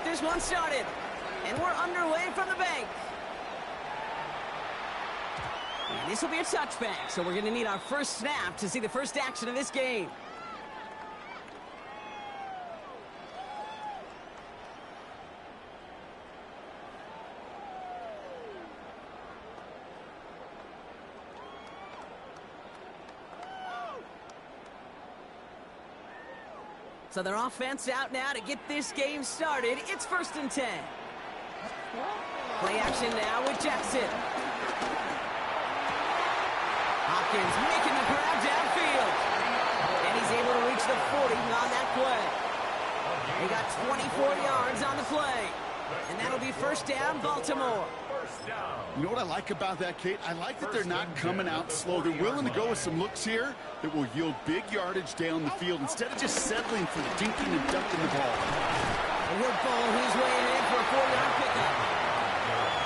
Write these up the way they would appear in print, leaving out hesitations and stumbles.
this one started. And we're underway from the bank. And this will be a touchback, so we're going to need our first snap to see the first action of this game. So their offense out now to get this game started. It's 1st and 10. Play action now with Jackson. Hopkins making the grab downfield. And he's able to reach the 40 on that play. They got 24 yards on the play. And that'll be 1st down, Baltimore. You know what I like about that, Kate? I like that they're not coming out slow. They're willing to go with some looks here that will yield big yardage down the field instead of just settling for dinking and dunking the ball. Woodbull, he's weighing in for a 4-yard pickup.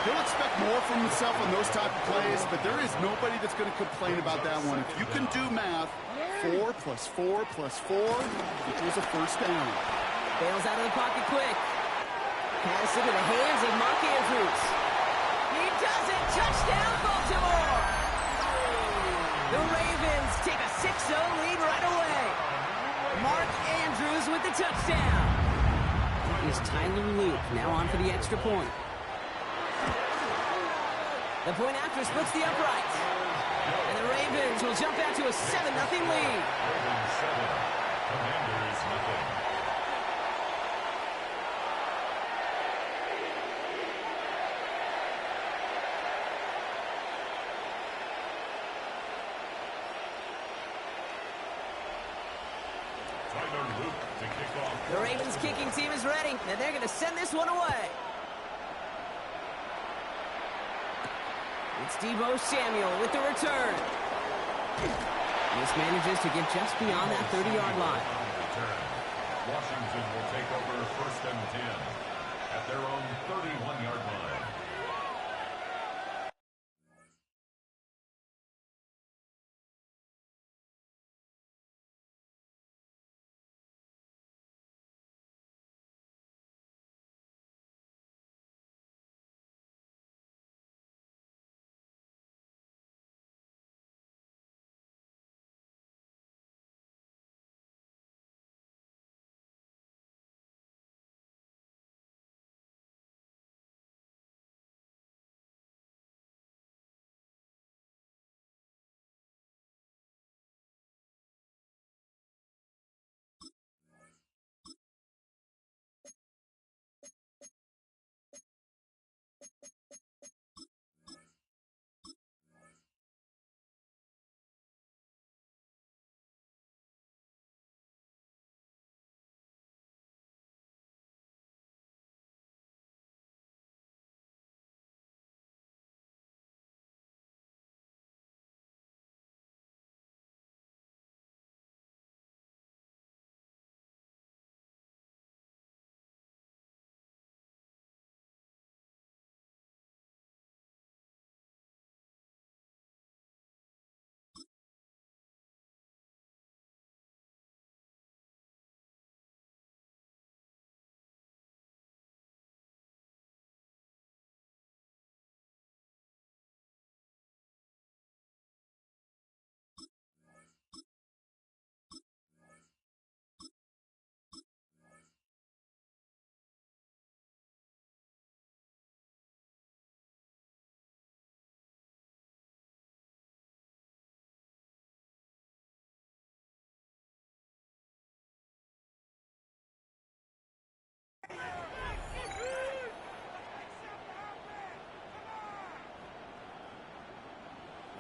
He'll expect more from himself on those type of plays, but there is nobody that's going to complain about that one. If you can do math, 4 plus 4 plus 4 equals a 1st down. Bails out of the pocket quick. Pass into the hands of Mark Andrews. He does it! Touchdown, Baltimore! The Ravens take a 6-0 lead right away. Mark Andrews with the touchdown. Here's Tyler Luke now on for the extra point. The point after splits the uprights. And the Ravens will jump out to a 7-0 lead. Commanders nothing. The Ravens kicking team is ready, and they're going to send this one away. It's Deebo Samuel with the return. This manages to get just beyond that 30-yard line. Washington will take over 1st and 10 at their own 31-yard line.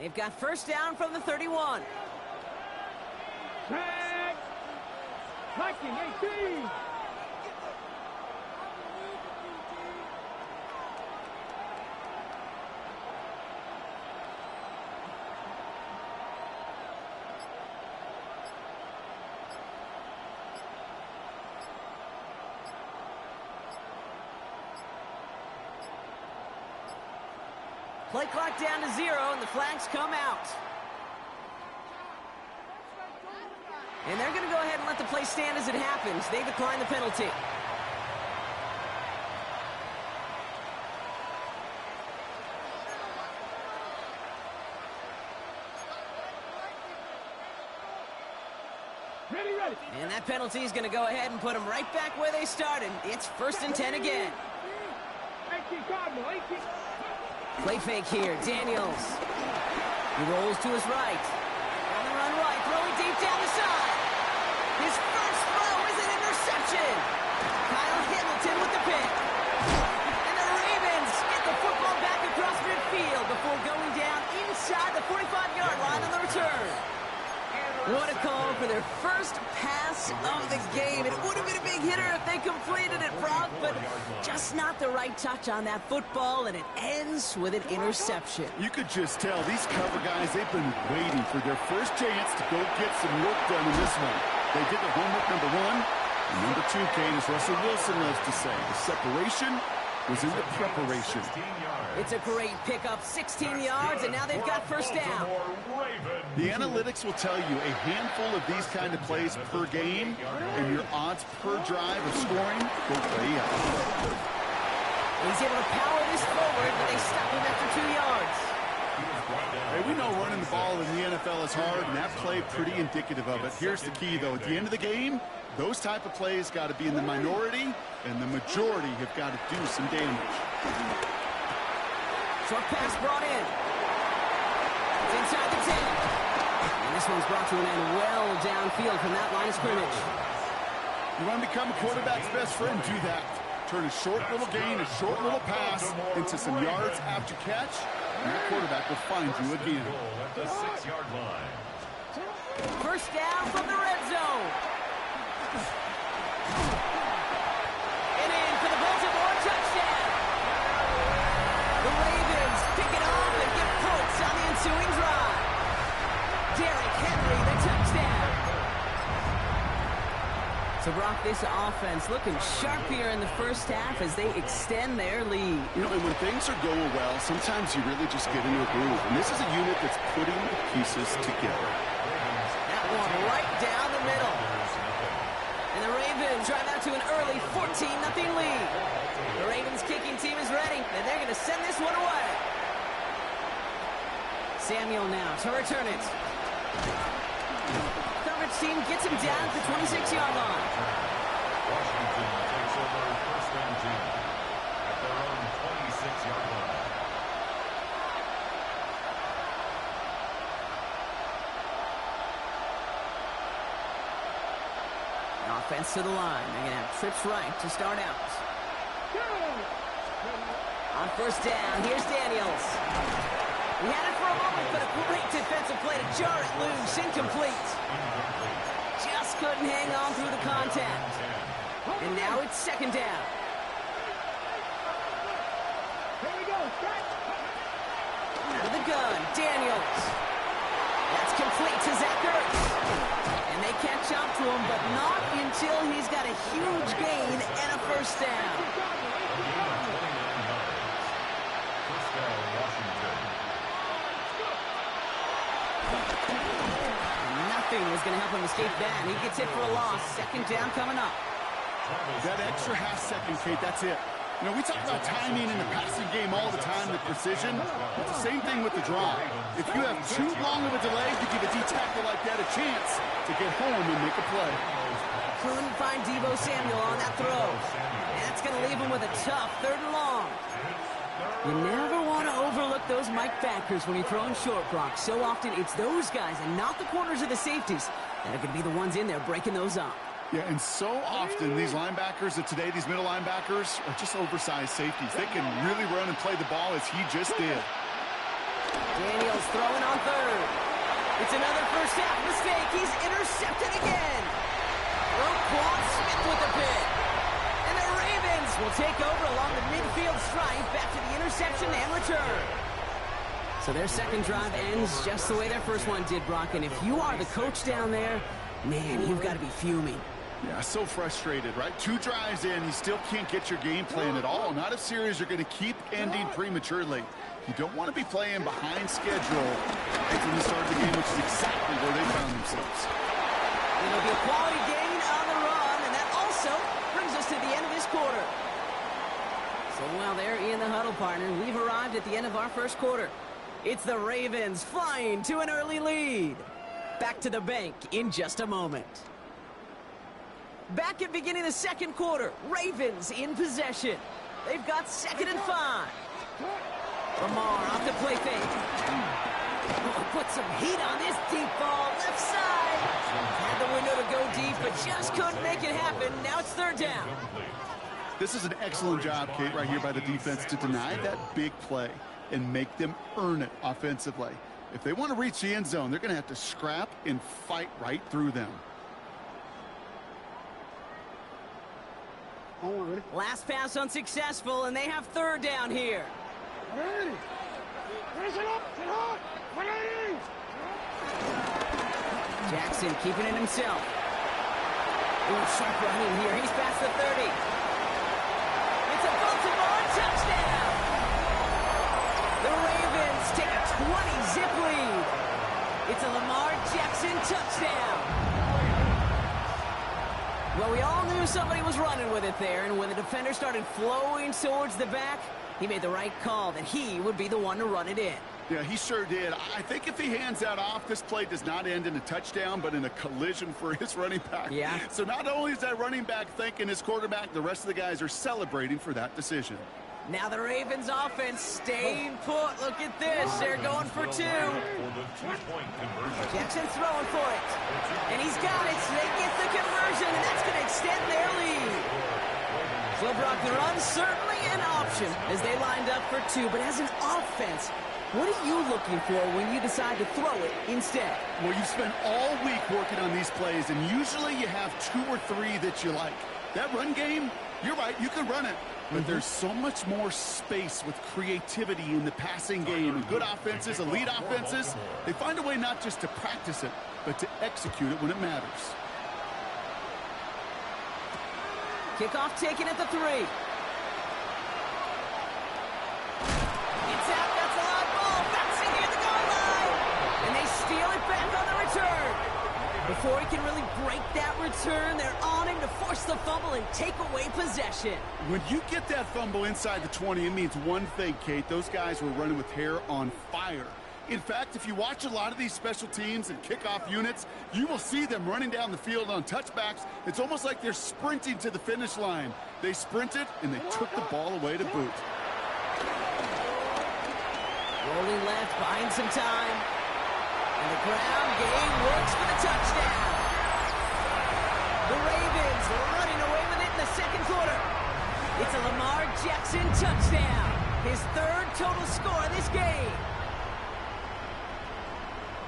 They've got 1st down from the 31. Tag! Viking 18! Play clock down to 0, and the flags come out. And they're going to go ahead and let the play stand as it happens. They decline the penalty. Ready, ready. And that penalty is going to go ahead and put them right back where they started. It's 1st and 10 again. 18, Cardinal, 18. Play fake here, Daniels. He rolls to his right. On the run right, throwing deep down the side. His first throw is an interception. Kyle Hamilton with the pick. And the Ravens get the football back across midfield before going down inside the 45-yard line on the return. What a call for their first pass of the game. It would have been a big hitter if they completed it, Brock, but just not the right touch on that football, and it ends with an interception. You could just tell these cover guys, they've been waiting for their first chance to go get some work done in this one. They did the homework, number one. And number two, Kane, as Russell Wilson loves to say, the separation was in the preparation. It's a great pickup, 16 yards, and now they've got first down. The analytics will tell you a handful of these kind of plays per game, and your odds per drive of scoring go way up. He's able to power this forward, but they stop him after 2 yards. Hey, we know running the ball in the NFL is hard, and that play pretty indicative of it. Here's the key, though. At the end of the game, those type of plays got to be in the minority, and the majority have got to do some damage. Short pass brought in. It's inside the 10. And this one's brought to an end well downfield from that line of scrimmage. You want to become a quarterback's best friend, do that. Turn a short little gain, a short little pass into some yards after catch, and that quarterback will find you again. At the 6-yard line. First down from the red zone. And in for the Baltimore touchdown. The Ravens pick it off and get points on the ensuing drive. Derrick Henry, the touchdown. So, Brock, this offense looking sharp here in the first half as they extend their lead. You know, and when things are going well, sometimes you really just get into a groove. And this is a unit that's putting the pieces together. That one right down the middle. And the Ravens drive out to an early 14-0 lead. The Ravens kicking team is ready, and they're going to send this one away. Samuel now to return it. Coverage team gets him down at the 26-yard line. Washington takes over 1st and 10 at their own 26-yard line. Offense to the line. They're going to have trips right to start out. On first down, here's Daniels. He had it for a moment, but a great defensive play to jar it loose. Incomplete. Just couldn't hang on through the contact. And now it's 2nd down. Here we go. Out of the gun, Daniels. That's complete to Zach Ertz. And they catch up to him, but not until he's got a huge gain and a first down. First down, Washington. Nothing was going to help him escape that. He gets hit for a loss. 2nd down coming up. That extra half second, Kate, that's it. You know, we talk about timing in the passing game all the time with precision. It's the same thing with the drive. If you have too long of a delay, you give a D-tackle like that a chance to get home and make a play. Couldn't find Deebo Samuel on that throw. That's going to leave him with a tough 3rd and long. You never want to overlook those Mike backers when you're throwing short, Brock. So often it's those guys and not the corners or the safeties that are going to be the ones in there breaking those up. Yeah, and so often these linebackers of today, these middle linebackers, are just oversized safeties. They can really run and play the ball as he just did. Daniels throwing on 3rd. It's another first half mistake. He's intercepted again. Roquan Smith with the pick. And the Ravens will take over along the midfield stripe after the interception and return. So their 2nd drive ends just the way their first one did, Brock. And if you are the coach down there, man, you've got to be fuming. Yeah, so frustrated, right? 2 drives in, you still can't get your game plan at all. Not if series are going to keep ending prematurely. You don't want to be playing behind schedule right from the start of the game, which is exactly where they found themselves. It'll be a quality gain on the run, and that also brings us to the end of this quarter. So while they're in the huddle, partner, we've arrived at the end of our first quarter. It's the Ravens flying to an early lead. Back to the bank in just a moment. Back at beginning of the second quarter, Ravens in possession. They've got 2nd and 5. Lamar off the play fake. Oh, put some heat on this deep ball, left side. Had the window to go deep, but just couldn't make it happen. Now it's 3rd down. This is an excellent job, Kate, right here by the defense to deny that big play and make them earn it offensively. If they want to reach the end zone, they're going to have to scrap and fight right through them. Last pass unsuccessful, and they have 3rd down here. Jackson keeping it himself. Ooh, sharp running here. He's past the 30. It's a Baltimore touchdown. The Ravens take a 20-zip lead. It's a Lamar Jackson touchdown. Well, we all knew somebody was running with it there, and when the defender started flowing towards the back, he made the right call that he would be the one to run it in. Yeah, he sure did. I think if he hands that off, this play does not end in a touchdown, but in a collision for his running back. Yeah. So not only is that running back thanking his quarterback, the rest of the guys are celebrating for that decision. Now the Ravens offense staying put. Look at this. They're going for 2. Jackson's throwing for it. And he's got it. They get the conversion, and that's going to extend their lead. So, Brock, the run's certainly an option as they lined up for 2. But as an offense, what are you looking for when you decide to throw it instead? Well, you've spent all week working on these plays, and usually you have 2 or 3 that you like. That run game, you're right, you can run it. But there's so much more space with creativity in the passing game. And good offenses, elite offenses, they find a way not just to practice it, but to execute it when it matters. Kickoff taken at the 3. It's out. That's a live ball. Bouncing near the goal line. And they steal it back on the return. Before he can really break that return, they're on him to force the fumble and take away possession. When you get that fumble inside the 20, it means one thing, Kate. Those guys were running with hair on fire. In fact, if you watch a lot of these special teams and kickoff units, you will see them running down the field on touchbacks. It's almost like they're sprinting to the finish line. They sprinted, and they took the ball away to boot. Rolling left, buying some time. And the ground game works for the touchdown. The Ravens running away with it in the second quarter. It's a Lamar Jackson touchdown. His 3rd total score of this game.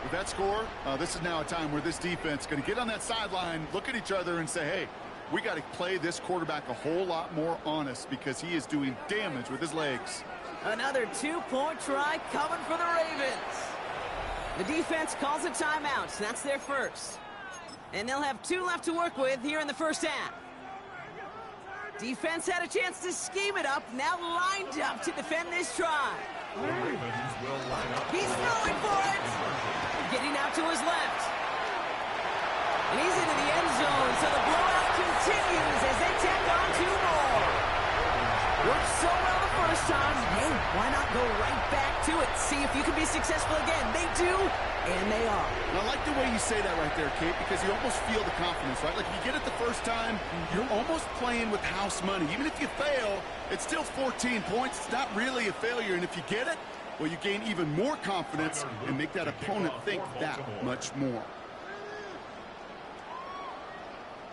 With that score, this is now a time where this defense is going to get on that sideline, look at each other, and say, hey, we got to play this quarterback a whole lot more honest because he is doing damage with his legs. Another 2-point try coming for the Ravens. The defense calls a timeout. That's their first. And they'll have 2 left to work with here in the first half. Defense had a chance to scheme it up, now lined up to defend this try. He's throwing for it. Getting out to his left. And he's into the end zone, so the blowout continues as they tack on 2 more. Worked so well the first time. Hey, why not go right back to it? See if you can be successful again. They do, and they are. And I like the way you say that right there, Kate, because you almost feel the confidence, right? Like if you get it the first time, you're almost playing with house money. Even if you fail, it's still 14 points. It's not really a failure. And if you get it, well, you gain even more confidence and make that opponent think that much more.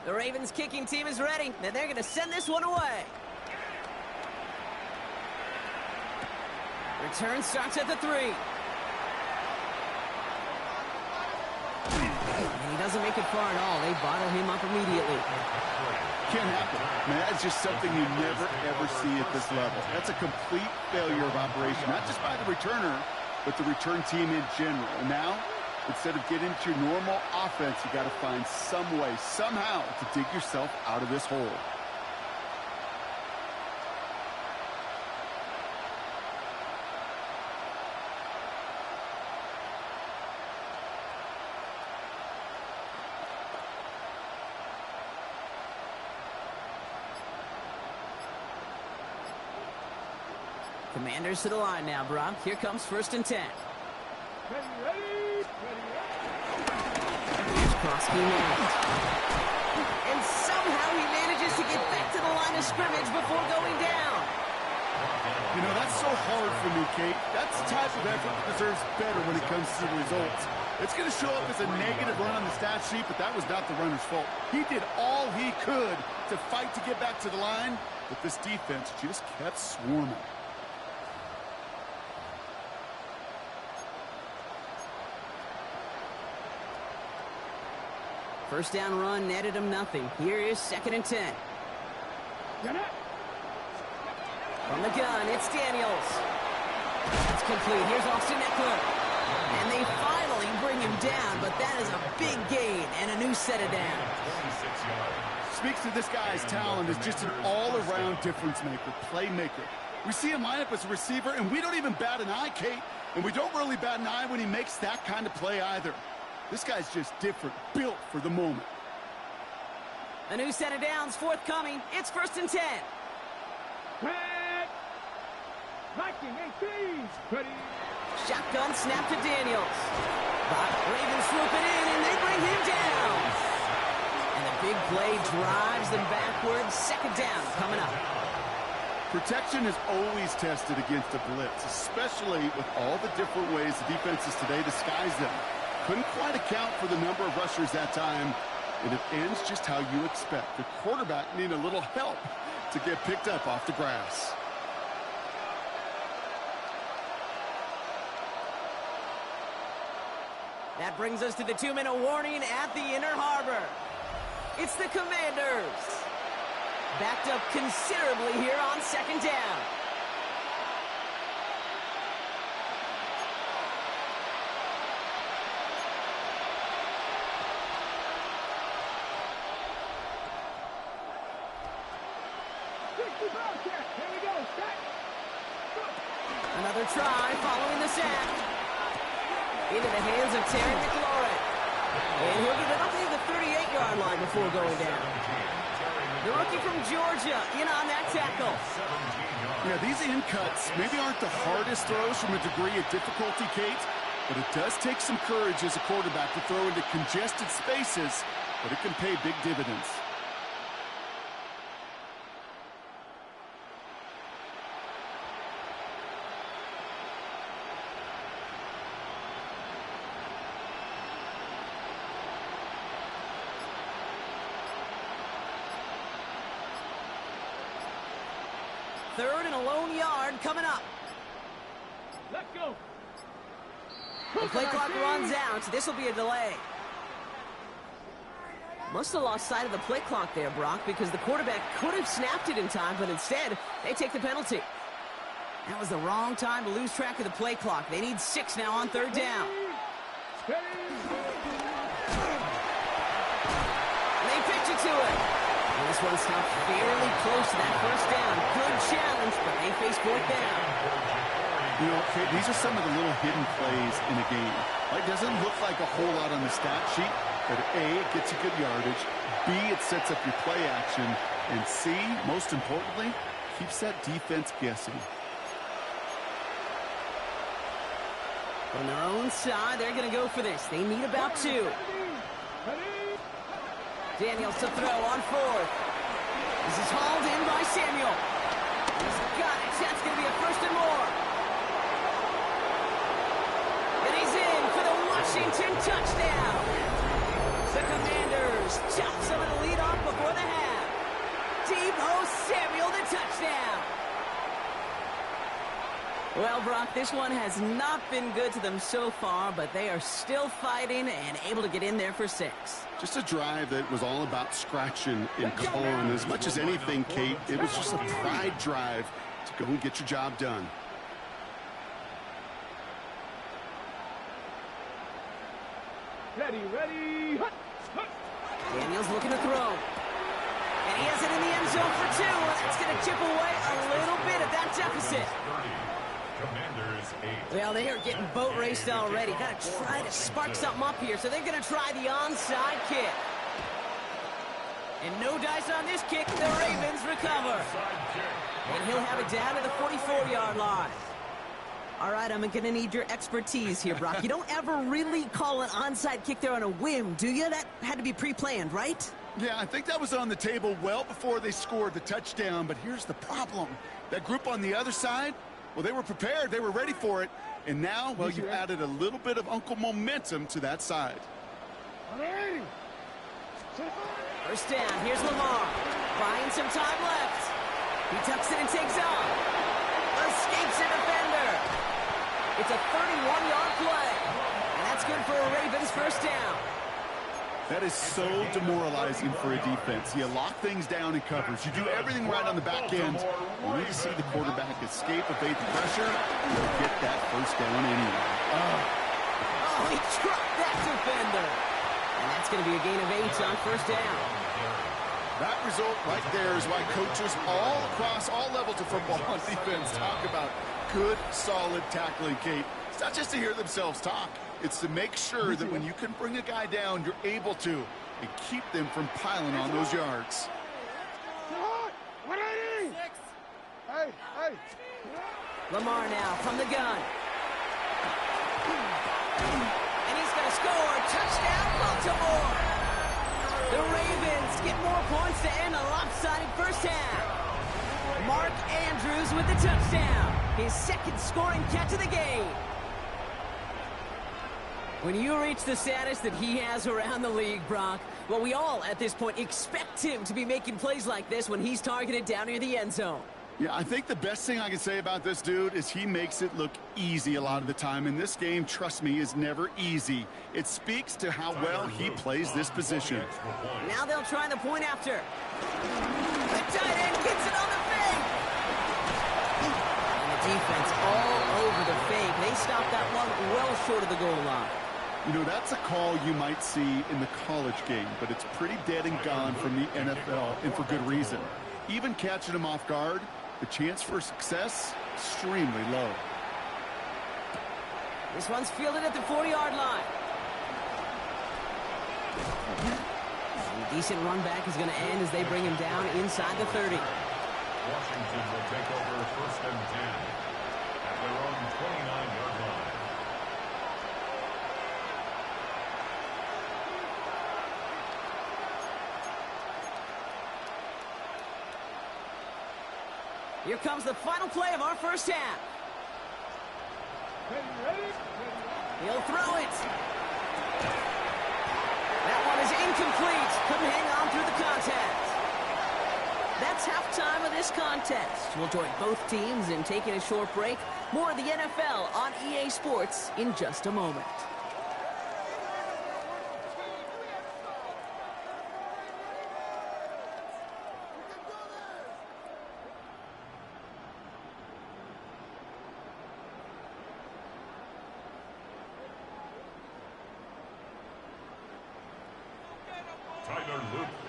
The Ravens kicking team is ready, and they're going to send this one away. Return starts at the 3. And he doesn't make it far at all. They bottle him up immediately. Can't happen. Man, that's just something you never, ever see at this level. That's a complete failure of operation, not just by the returner, but the return team in general. And now, instead of getting to your normal offense, you got to find some way, somehow, to dig yourself out of this hole. Commanders to the line now, Brock. Here comes 1st and 10. Ready. Here's cross scheme left. And somehow he manages to get back to the line of scrimmage before going down. You know, that's so hard for me, Kate. That's the type of effort that deserves better when it comes to the results. It's going to show up as a negative run on the stat sheet, but that was not the runner's fault. He did all he could to fight to get back to the line, but this defense just kept swarming. First down run netted him nothing. Here is 2nd and 10. From the gun, it's Daniels. It's complete. Here's Austin Eckler. And they finally bring him down, but that is a big gain and a new set of downs. Speaks to this guy's talent as just an all-around difference maker, playmaker. We see him line up as a receiver, and we don't even bat an eye, Kate. And we don't really bat an eye when he makes that kind of play either. This guy's just different, built for the moment. A new set of downs forthcoming. It's 1st and 10. Viking 18. Ready. Shotgun snap to Daniels. Ravens swoop it in, and they bring him down. And the big play drives them backwards. 2nd down coming up. Protection is always tested against a blitz, especially with all the different ways the defenses today disguise them. Couldn't quite account for the number of rushers that time, and it ends just how you expect. The quarterback needed a little help to get picked up off the grass. That brings us to the 2-minute warning at the Inner Harbor. It's the Commanders. Backed up considerably here on 2nd down. Here we go. Another try following the sack. Into the hands of Terry McLaurin. And he'll get it up to the 38-yard line before going down. The rookie from Georgia in on that tackle. Yeah, these in cuts maybe aren't the hardest throws from a degree of difficulty, Kate, but it does take some courage as a quarterback to throw into congested spaces, but it can pay big dividends. Third and a lone yard coming up. Let's go. The play clock runs out. This will be a delay. Must have lost sight of the play clock there, Brock, because the quarterback could have snapped it in time, but instead, they take the penalty. That was the wrong time to lose track of the play clock. They need 6 now on 3rd down. Steady. And they pitch it to it. And this one stopped fairly close to that 1st down. Good challenge, but they face 4th down. You know, Kate, these are some of the little hidden plays in a game. It doesn't look like a whole lot on the stat sheet, but A, it gets you good yardage, B, it sets up your play action, and C, most importantly, keeps that defense guessing. On their own side, they're going to go for this. They need about 2. Daniels to throw on 4th. This is hauled in by Samuel. He's got it. That's going to be a 1st and more. And he's in for the Washington touchdown. The Commanders chop some of the lead off before the half. Deebo Samuel, the touchdown. Well, Brock, this one has not been good to them so far, but they are still fighting and able to get in there for 6. Just a drive that was all about scratching and clawing. As much as anything, Kate, it was just a pride drive to go and get your job done. Ready. Daniels looking to throw. And he has it in the end zone for 2. That's going to chip away a little bit of that deficit. Commanders 8. Well, they are getting boat raced already. Got to try to spark something up here. So they're going to try the onside kick. And no dice on this kick. The Ravens recover. And he'll have it down to the 44-yard line. All right, I'm going to need your expertise here, Brock. You don't ever really call an onside kick there on a whim, do you? That had to be pre-planned, right? Yeah, I think that was on the table well before they scored the touchdown, but here's the problem. That group on the other side, well, they were prepared. They were ready for it. And now, well, you've added a little bit of Uncle momentum to that side. First down, here's Lamar. Buying some time left. He tucks it and takes off. Escapes a defender. It's a 31-yard play. And that's good for a Ravens first down. That is so demoralizing for a defense. You lock things down in coverage. You do everything right on the back end. You need to see the quarterback escape, evade the pressure, and get that first down anyway. Oh, he trucked that defender. And that's going to be a gain of 8 on first down. That result right there is why coaches all across all levels of football on defense talk about good, solid tackling, Kate. It's not just to hear themselves talk. It's to make sure that when you can bring a guy down, you're able to, and keep them from piling on those yards. Lamar now from the gun. And he's going to score. Touchdown, Baltimore. The Ravens get more points to end a lopsided first half. Mark Andrews with the touchdown. His second scoring catch of the game. When you reach the status that he has around the league, Brock, well, we all at this point expect him to be making plays like this when he's targeted down near the end zone. Yeah, I think the best thing I can say about this dude is he makes it look easy a lot of the time. And this game, trust me, is never easy. It speaks to how well he plays this position. Now they'll try the point after. The tight end gets it on the fake. And the defense all over the fake. They stopped that one well short of the goal line. You know, that's a call you might see in the college game, but it's pretty dead and gone from the NFL, and for good reason. Even catching him off guard, the chance for success, extremely low. This one's fielded at the 40-yard line. A decent run back is going to end as they bring him down inside the 30. Washington will take over first and 10 at their own 29-yard line. Here comes the final play of our first half. He'll throw it. That one is incomplete. Couldn't hang on through the contact. That's halftime of this contest. We'll join both teams in taking a short break. More of the NFL on EA Sports in just a moment.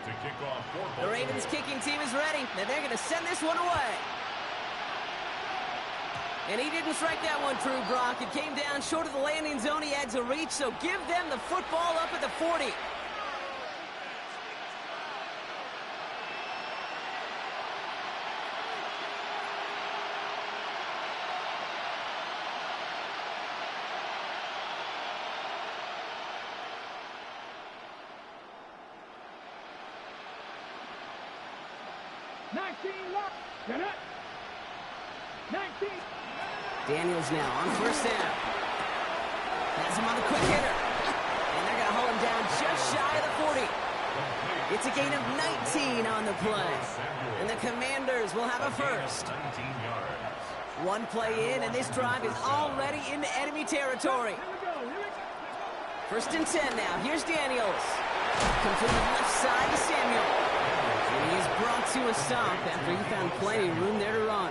To kick off for the Ravens kicking team is ready, and they're going to send this one away. And he didn't strike that one true, Brock. It came down short of the landing zone. He had to reach, so give them the football up at the 40. Daniels now on first down. Has him on the quick hitter. And they're going to hold him down just shy of the 40. It's a gain of 19 on the play. And the Commanders will have a first. 19 yards. One play in, and this drive is already into enemy territory. First and 10 now. Here's Daniels. Completed left side to Samuel. And he is brought to a stop after he found plenty of room there to run.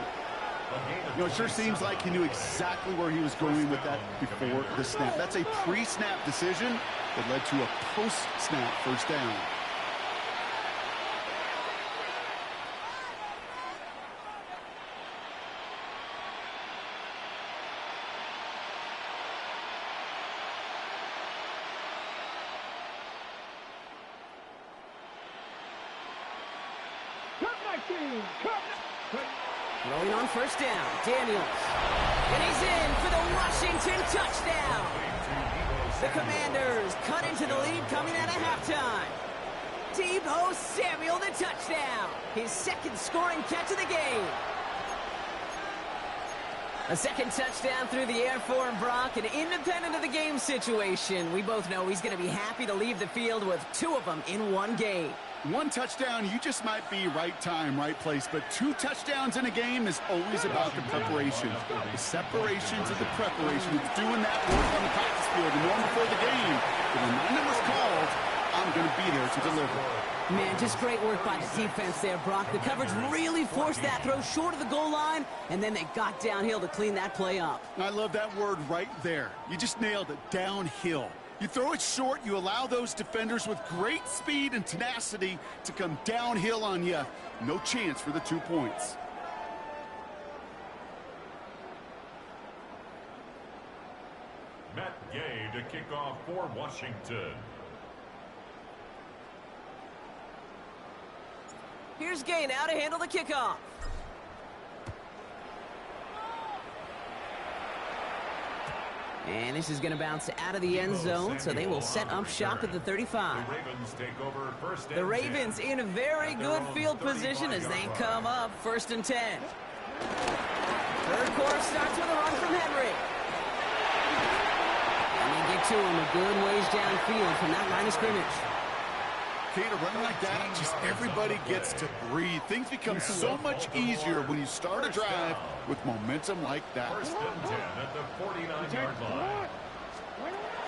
You know, it sure seems like he knew exactly where he was going with that before the snap. That's a pre-snap decision that led to a post-snap first down. Rolling on first down, Daniels. And he's in for the Washington touchdown. The Commanders cut into the lead coming out of halftime. Deebo Samuel, the touchdown. His second scoring catch of the game. A second touchdown through the air for Brock, and independent of the game situation, we both know he's going to be happy to leave the field with 2 of them in one game. 1 touchdown, you just might be right time, right place. But 2 touchdowns in a game is always about the preparation. The separation to the preparation. It's doing that work on the practice field. And knowing before the game, the reminder was called, I'm going to be there to deliver. Man, just great work by the defense there, Brock. The coverage really forced that throw short of the goal line, and then they got downhill to clean that play up. I love that word right there. You just nailed it, downhill. You throw it short, you allow those defenders with great speed and tenacity to come downhill on you. No chance for the 2 points. Matt Gay to kick off for Washington. Here's Gay now to handle the kickoff. And this is going to bounce out of the end zone, so they will set up shop at the 35. The Ravens take over first and 10. The Ravens in a very good field position as they come up first and 10. Third quarter starts with a run from Henry. And they get to him a good ways downfield from that line of scrimmage. Okay, to run like that, just everybody gets to breathe. Things become so much easier when you start a drive with momentum like that. First and 10 at the 49-yard line.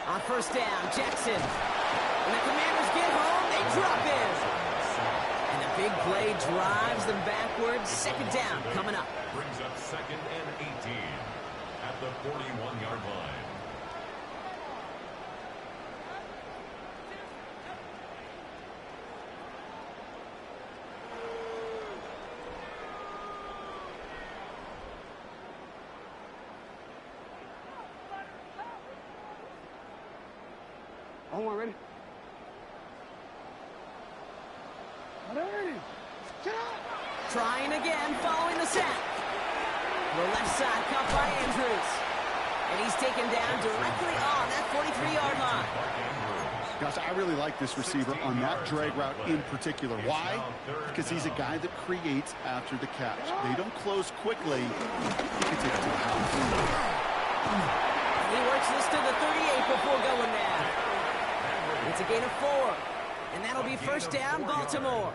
On first down, Jackson. When the Commanders get home, they drop in. And the big play drives them backwards. Second down coming up. Brings up second and 18 at the 41-yard line. Hold on, ready? Ready? Get up! Trying again, following the sack. The left side caught by Andrews. And he's taken down directly on that 43-yard line. Gosh, I really like this receiver on that drag route in particular. Why? Because he's a guy that creates after the catch. They don't close quickly. He can take it to the house. He works this to the 38 before going there. It's a gain of 4. And that'll be first down, Baltimore.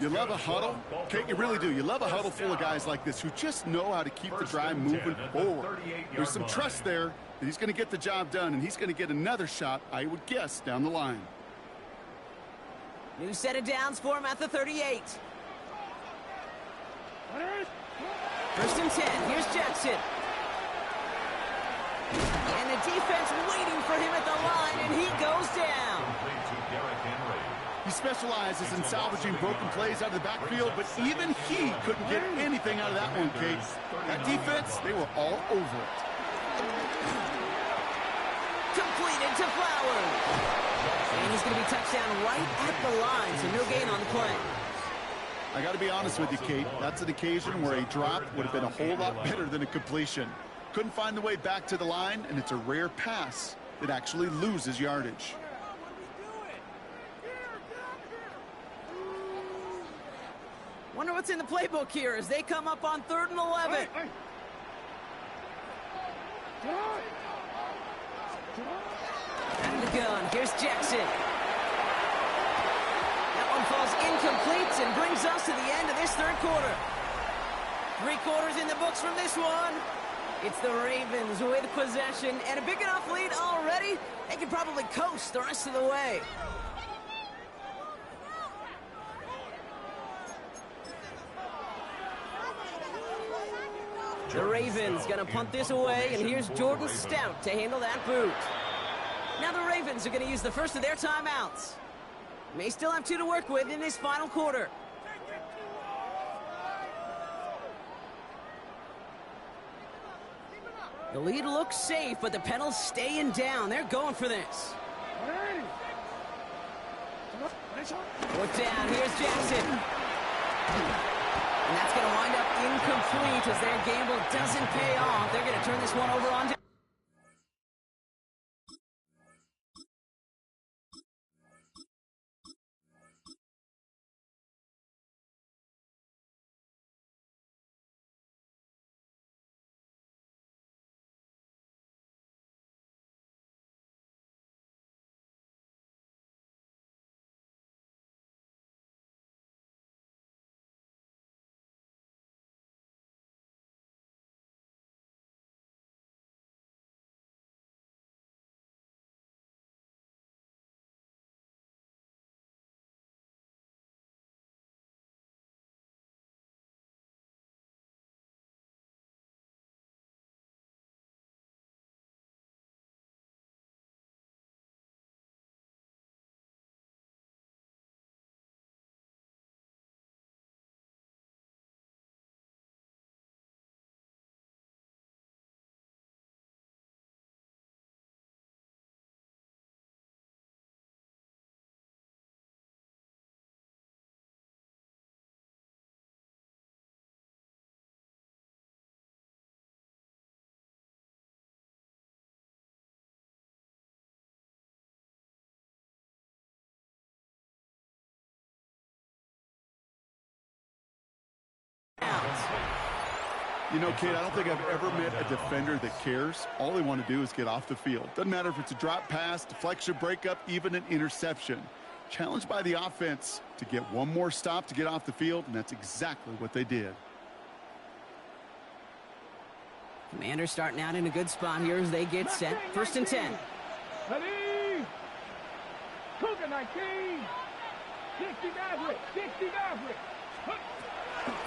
You love a huddle? Okay, you really do. You love a huddle full of guys like this who just know how to keep the drive moving forward. There's some trust there that he's going to get the job done, and he's going to get another shot, I would guess, down the line. New set of downs for him at the 38. First and 10. Here's Jackson. And the defense waiting for him at the line, and he goes down. He specializes in salvaging broken plays out of the backfield, but even he couldn't get anything out of that one, Kate. That defense, they were all over it. Completed to Flowers. And he's going to be touchdown right at the line, so no gain on the play. I got to be honest with you, Kate. That's an occasion where a drop would have been a whole lot better than a completion. Couldn't find the way back to the line, and it's a rare pass that actually loses yardage. Wonder what's in the playbook here as they come up on 3rd and 11. Out of the gun. Here's Jackson. That one falls incomplete and brings us to the end of this 3rd quarter. 3 quarters in the books from this one. It's the Ravens with possession and a big enough lead already. They could probably coast the rest of the way. The Ravens going to punt this away, and here's Jordan Stout to handle that boot. Now the Ravens are going to use the first of their timeouts. May still have 2 to work with in this final quarter. The lead looks safe, but the pedals staying down. They're going for this. Fourth down. Here's Jackson. And that's going to wind up incomplete as their gamble doesn't pay off. They're going to turn this one over on to You know, Kate, I don't think I've ever met a defender that cares. All they want to do is get off the field. Doesn't matter if it's a drop pass, deflection, breakup, even an interception. Challenged by the offense to get one more stop to get off the field, and that's exactly what they did. Commanders starting out in a good spot here as they get set. First and 10. Ready? Cougar 19. 60 Maverick. 60 Maverick.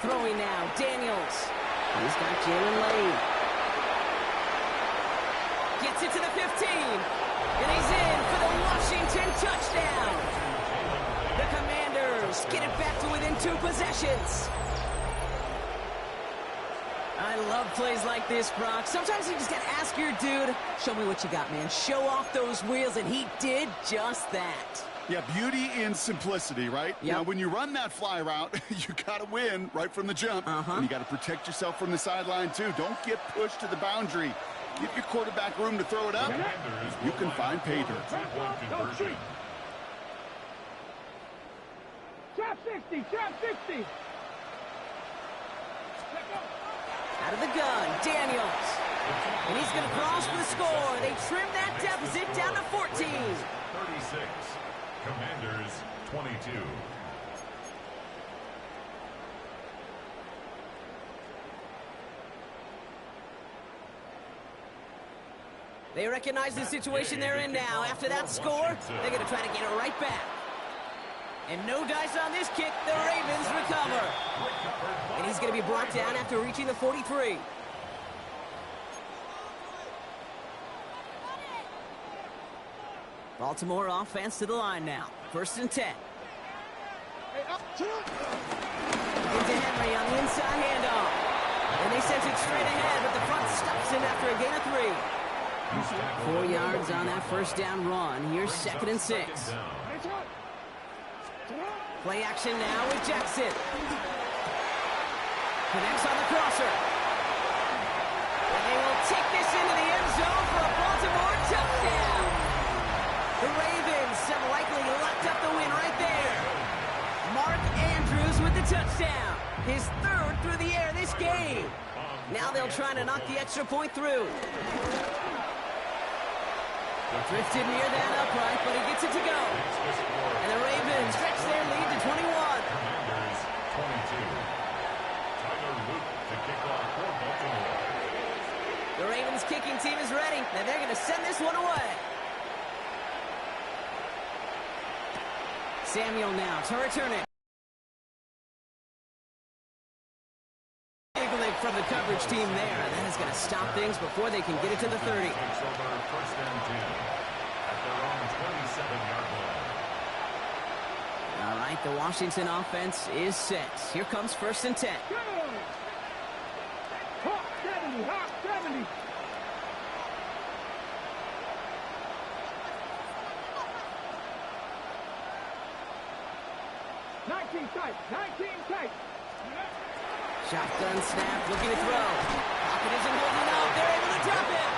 Throwing now, Daniels. He's got Jalen Lane. Gets it to the 15. And he's in for the Washington touchdown. The Commanders get it back to within 2 possessions. I love plays like this, Brock. Sometimes you just got to ask your dude, show me what you got, man. Show off those wheels, and he did just that. Yeah, beauty in simplicity, right? Yep. Now, when you run that fly route, you got to win right from the jump. And you got to protect yourself from the sideline, too. Don't get pushed to the boundary. Give your quarterback room to throw it up. You can find pay dirt. Trap 60. Trap 60. Out of the gun, Daniels. And he's going to cross for the score. They trim that deficit down to 14. 36. Commanders 22. They recognize the situation they're in now. After that score, they're going to try to get it right back. And no dice on this kick. The Ravens recover. And he's going to be brought down after reaching the 43. Baltimore offense to the line now. First and 10. Into Henry on the inside handoff. And they sent it straight ahead, but the front stops him after a gain of 3. 4 yards on that first down run. Here's 2nd and 6. Play action now with Jackson. Connects on the crosser. And they will take this into the end zone for a Baltimore touchdown. The Ravens have likely locked up the win right there. Mark Andrews with the touchdown. His 3rd through the air this game. Now they'll try to knock the extra point through. Drifted near that upright, but he gets it to go. And the Ravens stretch their lead to 21. Commanders 22. Tyler Luke to kick off for Baltimore. The Ravens kicking team is ready, and they're going to send this one away. Samuel now to return it. From the coverage team there, and that is going to stop things before they can get it to the 30. Takes over first and 10 at their own 27-yard line. All right, the Washington offense is set. Here comes first and 10. Hawk 70. Hawk 70. Tight. Shotgun snap, looking to throw. Pocket isn't holding up. They're able to drop it.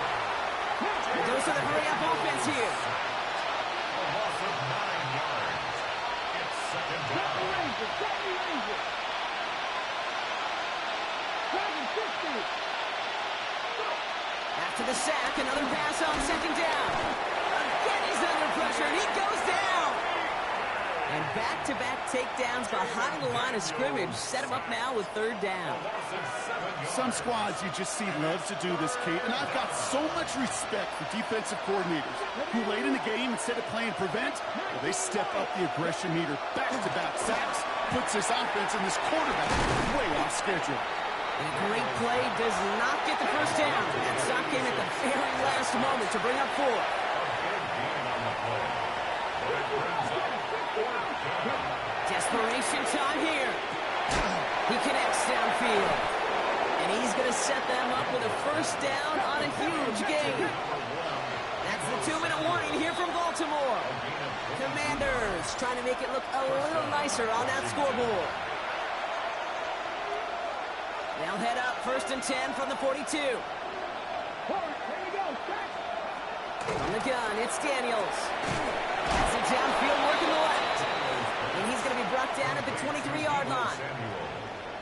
It goes to the hurry-up offense here. A loss of 9 yards. It's 2nd down. After the sack, another pass on 2nd down. Again, he's under pressure, and he goes down. And back-to-back takedowns behind the line of scrimmage set him up now with 3rd down. Some squads you just see love to do this, Kate, and I've got so much respect for defensive coordinators who late in the game, instead of playing prevent, well, they step up the aggression meter. Back-to-back sacks puts this offense and this quarterback way off schedule. And a great play does not get the first down. That stop came at the very last moment to bring up 4. Desperation time here. He connects downfield. And he's going to set them up with a first down on a huge gain. That's the 2-minute warning here from Baltimore. Commanders trying to make it look a little nicer on that scoreboard. They'll head up first and 10 from the 42. On the gun, it's Daniels. That's a downfield work in the left. And he's going to be brought down at the 23-yard line.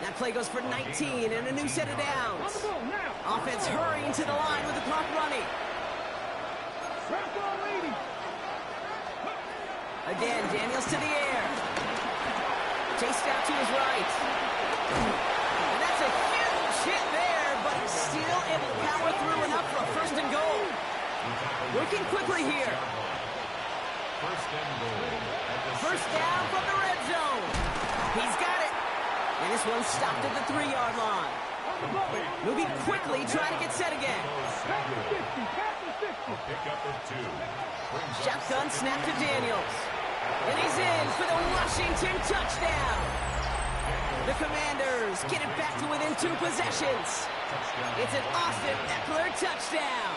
That play goes for 19 and a new set of On downs. the ball now. Offense hurrying to the line with the clock running. Rock ball, lady. Again, Daniels to the air. Chased out to his right. And that's a huge hit there, but he's still able to power through enough for a first and goal. Working quickly here. First and goal. First down from the red zone. He's got it. And this one stopped at the 3-yard line. On the ball. Moving quickly, trying to get set again. Back to 60. Back to 60. A pickup of 2. Brings up Shotgun second snap to and Daniels. And he's in for the Washington touchdown. The Commanders get it back to within 2 possessions. It's an Austin Eckler touchdown.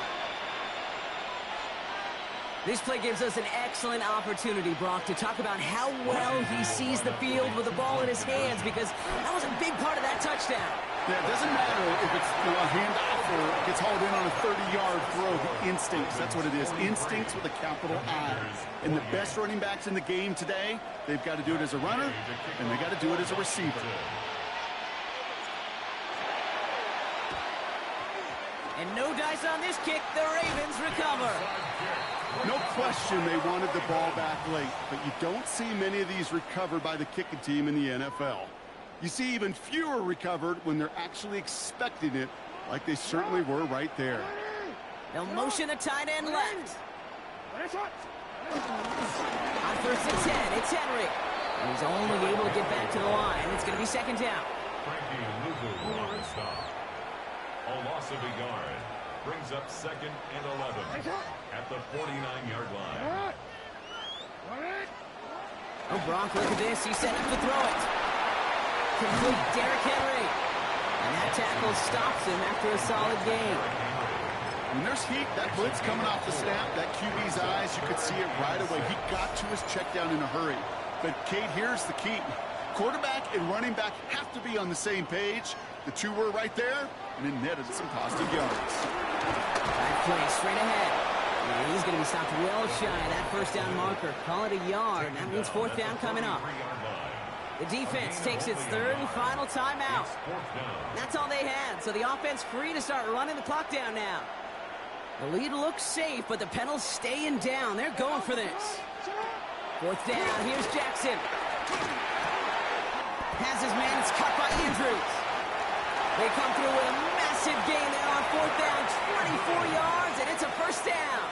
This play gives us an excellent opportunity, Brock, to talk about how well he sees the field with the ball in his hands, because that was a big part of that touchdown. Yeah, it doesn't matter if it's a handoff or gets hauled in on a 30-yard throw. The instincts, that's what it is. Instincts with a capital I. And the best running backs in the game today, they've got to do it as a runner, and they got to do it as a receiver. And no dice on this kick. The Ravens recover. No question they wanted the ball back late, but you don't see many of these recovered by the kicking team in the NFL. You see even fewer recovered when they're actually expecting it, like they certainly were right there. They'll motion a tight end left. On first and 10, it's Henry. And he's only able to get back to the line. It's going to be second down. Frankie Luvu on the stop. A loss of a yard. Brings up second and 11 at the 49-yard line. Oh, Brock, look at this. He's set up to throw it. Complete Derrick Henry. And that tackle stops him after a solid game. When there's heat, that blitz coming off the snap, that QB's eyes, you could see it right away. He got to his check down in a hurry. But, Kate, here's the key. Quarterback and running back have to be on the same page. The two were right there, and it netted some positive yards. That play straight ahead. And he's going to be stopped well shy of that first down marker. Call it a yard. That means fourth down coming up. The defense takes its third and final timeout. That's all they had, so the offense free to start running the clock down now. The lead looks safe, but the penalty's staying down. They're going for this. Fourth down. Here's Jackson. Has his man. It's cut by Andrews. They come through with a massive gain there on fourth down. 24 yards, and it's a first down.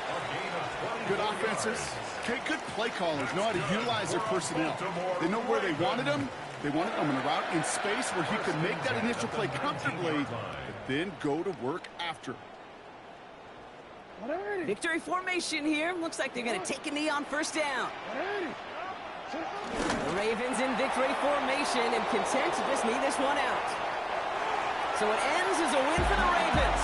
Good offenses. Okay, good play callers know how to utilize their personnel. They know where they wanted them. They wanted them in a route in space where he could make that initial play comfortably, but then go to work after. Victory formation here. Looks like they're going to take a knee on first down. The Ravens in victory formation and content to just knee this one out. So it ends as a win for the Ravens.